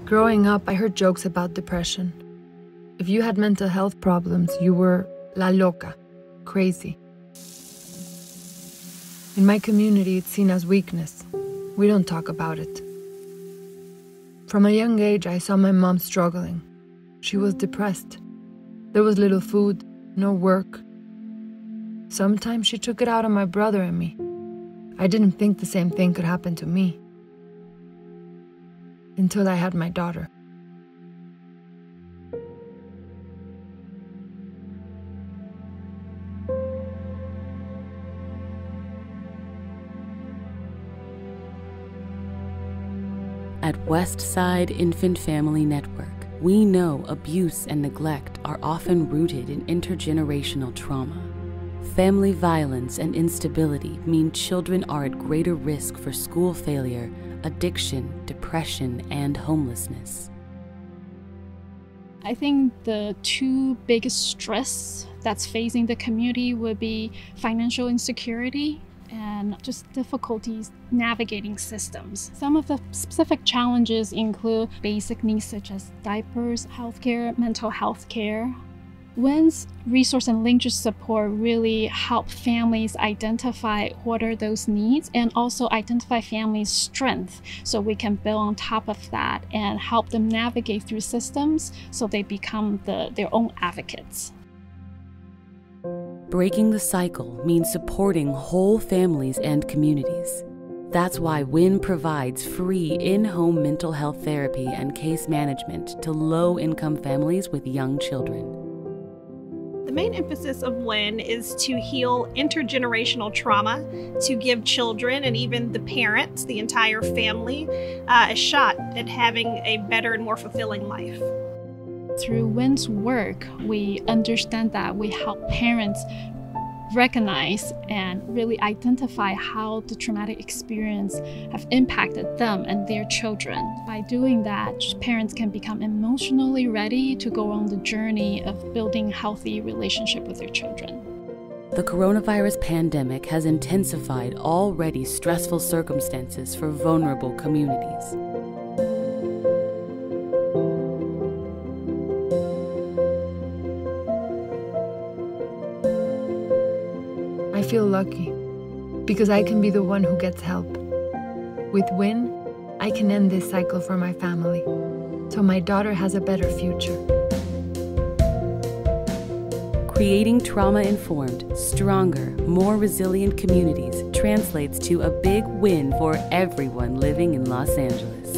Growing up, I heard jokes about depression. If you had mental health problems, you were la loca, crazy. In my community, it's seen as weakness. We don't talk about it. From a young age, I saw my mom struggling. She was depressed. There was little food, no work. Sometimes she took it out on my brother and me. I didn't think the same thing could happen to me. Until I had my daughter. At Westside Infant Family Network, we know abuse and neglect are often rooted in intergenerational trauma. Family violence and instability mean children are at greater risk for school failure, addiction, depression, and homelessness. I think the two biggest stress that's facing the community would be financial insecurity and just difficulties navigating systems. Some of the specific challenges include basic needs such as diapers, healthcare, mental health care. WIN's resource and linkage support really help families identify what are those needs and also identify families' strengths so we can build on top of that and help them navigate through systems so they become their own advocates. Breaking the cycle means supporting whole families and communities. That's why WIN provides free in-home mental health therapy and case management to low-income families with young children. The main emphasis of WIN is to heal intergenerational trauma, to give children and even the parents, the entire family, a shot at having a better and more fulfilling life. Through WIN's work, we understand that we help parents recognize and really identify how the traumatic experience have impacted them and their children. By doing that, parents can become emotionally ready to go on the journey of building healthy relationship with their children. The coronavirus pandemic has intensified already stressful circumstances for vulnerable communities. I feel lucky because I can be the one who gets help. With WIN, I can end this cycle for my family, so my daughter has a better future. Creating trauma-informed, stronger, more resilient communities translates to a big win for everyone living in Los Angeles.